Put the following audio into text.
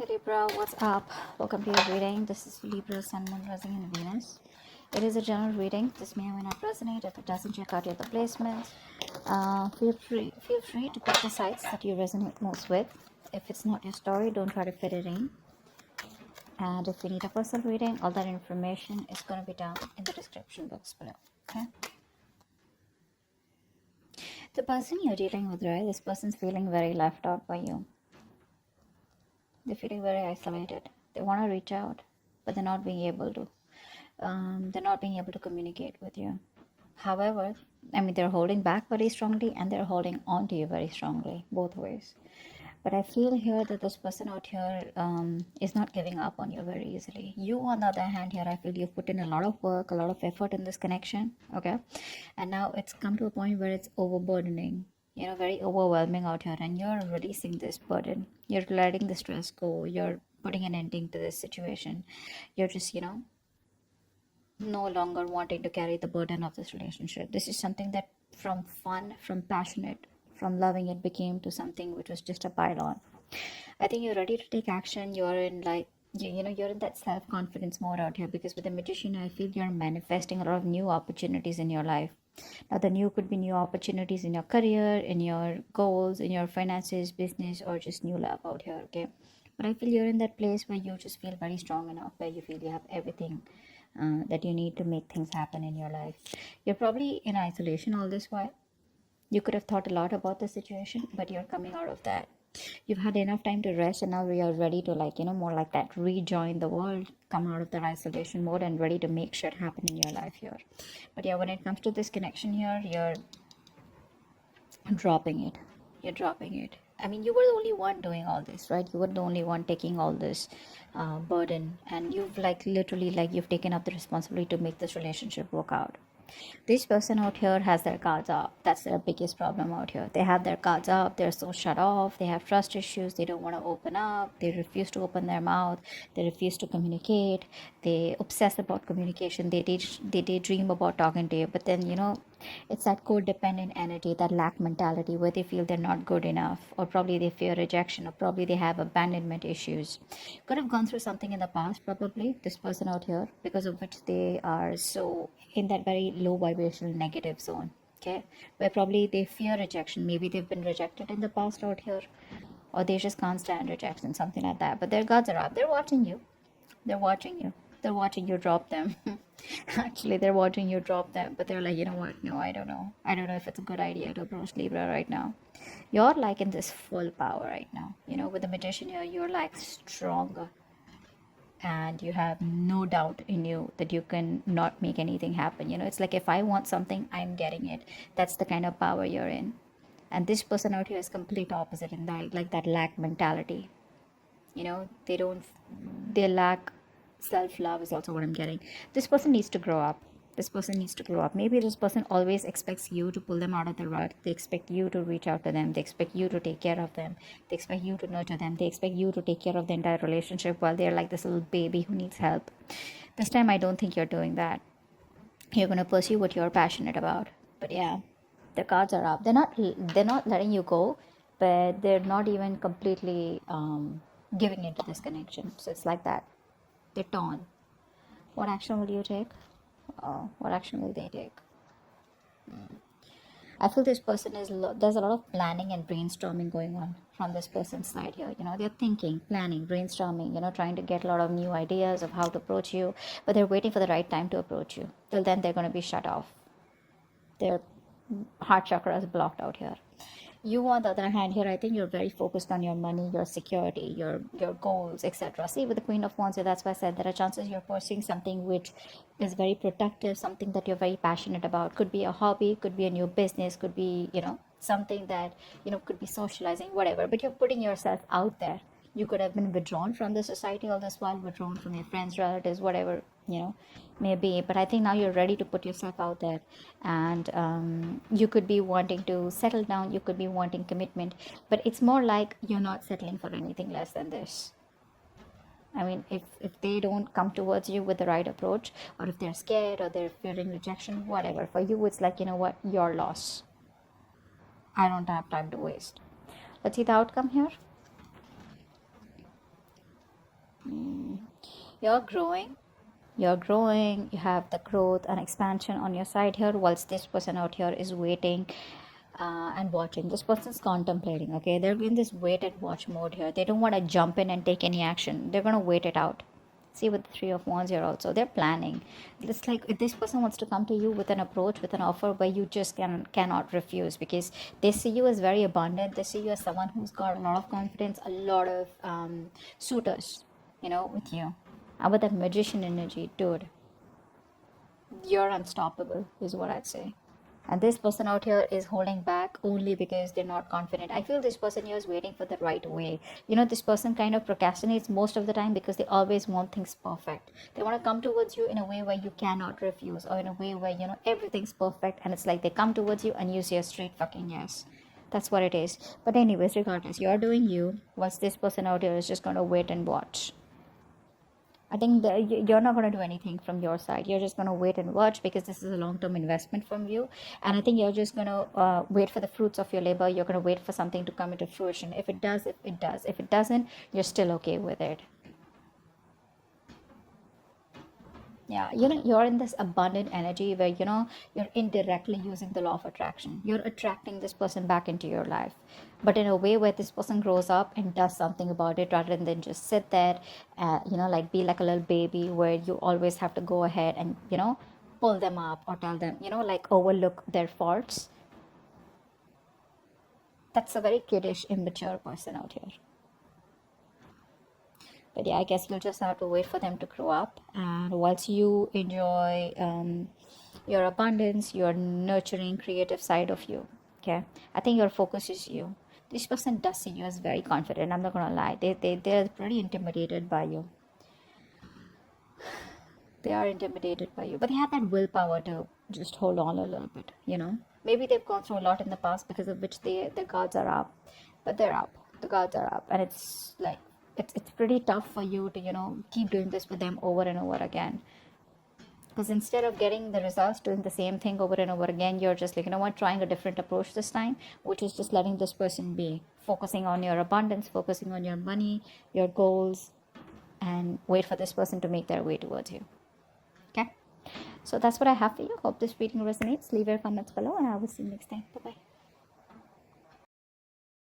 Hey Libra, what's up? Welcome to your reading. This is Libra, Sun, Moon, Rising, and Venus. It is a general reading. This may or may not resonate. If it doesn't, check out your other placements. Feel free to pick the sides that you resonate most with. If it's not your story, don't try to fit it in. And if you need a personal reading, all that information is going to be down in the description box below. Okay. The person you're dealing with, right? This person's feeling very left out by you. They're feeling very isolated. They want to reach out, but they're not being able to. They're not being able to communicate with you. However, they're holding back very strongly and they're holding on to you very strongly, both ways. But I feel here that this person out here is not giving up on you very easily. You, on the other hand, here, I feel you've put in a lot of work, a lot of effort in this connection, okay? And now it's come to a point where it's overburdening, very overwhelming out here, and you're releasing this burden. You're letting the stress go. You're putting an ending to this situation. You're just, no longer wanting to carry the burden of this relationship. This is something that from fun, from passionate, from loving it became to something which was just a pile on. I think you're ready to take action. You're in you're in that self-confidence mode out here, because with the Magician, I feel you're manifesting a lot of new opportunities in your life. Now, the new could be new opportunities in your career, in your goals, in your finances, business, or just new love out here, okay? But I feel you're in that place where you just feel very strong enough, where you feel you have everything that you need to make things happen in your life. You're probably in isolation all this while. You could have thought a lot about the situation, but you're coming out of that. You've had enough time to rest, and now you're ready to, more like that, rejoin the world, come out of that isolation mode, and ready to make shit happen in your life here. But yeah, when it comes to this connection here, you're dropping it. You're dropping it. You were the only one doing all this, right? You were the only one taking all this burden, and you've literally you've taken up the responsibility to make this relationship work out. This person out here has their guards up. That's their biggest problem out here. They have their guards up. They're so shut off. They have trust issues. They don't want to open up. They refuse to open their mouth. They refuse to communicate. They obsess about communication. They daydream about talking to you. But then, it's that codependent energy, that lack mentality, where they feel they're not good enough, or probably they fear rejection, or probably they have abandonment issues. Could have gone through something in the past, probably, this person out here, because of which they are so in that very low vibrational negative zone, okay, where probably they fear rejection. Maybe they've been rejected in the past out here, or they just can't stand rejection, something like that. But their guards are up. They're watching you. They're watching you drop them. Actually, they're watching you drop them, but they're like, you know what? No, I don't know. I don't know if it's a good idea to approach Libra right now. You're in this full power right now. With the Magician here, you're stronger. And you have no doubt in you that you can not make anything happen. It's like, if I want something, I'm getting it. That's the kind of power you're in. And this person out here is complete opposite in that, that lack mentality. They lack self-love is also what I'm getting. This person needs to grow up. Maybe this person always expects you to pull them out of the rut. They expect you to reach out to them. They expect you to take care of them. They expect you to nurture them. They expect you to take care of the entire relationship while they're like this little baby who needs help. This time, I don't think you're doing that. You're going to pursue what you're passionate about. But yeah, the cards are up. They're not letting you go, but they're not even completely giving into this connection. So it's like that. They're torn. What action will you take? What action will they take? I feel this person there's a lot of planning and brainstorming going on from this person's side here. They're thinking, planning, brainstorming, trying to get a lot of new ideas of how to approach you, but they're waiting for the right time to approach you. Till then, they're going to be shut off. Their heart chakra is blocked out here. You, on the other hand, here, I think you're very focused on your money, your security, your goals, etc. See, with the Queen of Wands, that's why I said there are chances you're pursuing something which is very protective, something that you're very passionate about. Could be a hobby, could be a new business, could be, something that, could be socializing, whatever. But you're putting yourself out there. You could have been withdrawn from the society all this while, withdrawn from your friends, relatives, whatever, maybe. But I think now you're ready to put yourself out there. And you could be wanting to settle down. You could be wanting commitment. But it's more like you're not settling for anything less than this. If they don't come towards you with the right approach, or if they're scared, or they're fearing rejection, whatever, for you, it's like, what, your loss. I don't have time to waste. Let's see the outcome here. You're growing. You're growing, you have the growth and expansion on your side here, whilst this person out here is waiting and watching. This person's contemplating, okay? They're in this wait and watch mode here. They don't want to jump in and take any action. They're going to wait it out. See, with the Three of Wands here also, they're planning. It's like if this person wants to come to you with an approach, with an offer where you just cannot refuse, because they see you as very abundant. They see you as someone who's got a lot of confidence, a lot of suitors, with you. And with that magician energy, dude, you're unstoppable, is what I'd say. And this person out here is holding back only because they're not confident. I feel this person here is waiting for the right way. This person kind of procrastinates most of the time because they always want things perfect. They want to come towards you in a way where you cannot refuse, or in a way where, everything's perfect. And it's like they come towards you and you say a straight fucking yes. That's what it is. But anyways, regardless, you're doing you, whilst this person out here is just going to wait and watch. I think that you're not going to do anything from your side. You're just going to wait and watch, because this is a long-term investment from you. And I think you're just going to wait for the fruits of your labor. You're going to wait for something to come into fruition. If it does, it does. If it doesn't, you're still okay with it. Yeah, you're in this abundant energy where, you're indirectly using the law of attraction. You're attracting this person back into your life, but in a way where this person grows up and does something about it, rather than just sit there, like be like a little baby where you always have to go ahead and, pull them up or tell them, like overlook their faults. That's a very kiddish, immature person out here. But yeah, I guess you'll just have to wait for them to grow up. And once you enjoy your abundance, your nurturing, creative side of you, okay, I think your focus is you. This person does see you as very confident. I'm not gonna lie. They're pretty intimidated by you. They are intimidated by you, but they have that willpower to just hold on a little bit. Maybe they've gone through a lot in the past, because of which their guards are up, but they're up. The guards are up, and it's like it's pretty tough for you to keep doing this with them over and over again. Because instead of getting the results, doing the same thing over and over again, you're just like, what, trying a different approach this time, which is just letting this person be, focusing on your abundance, focusing on your money, your goals, and wait for this person to make their way towards you. Okay, so that's what I have for you. Hope this reading resonates. Leave your comments below, and I will see you next time. Bye bye.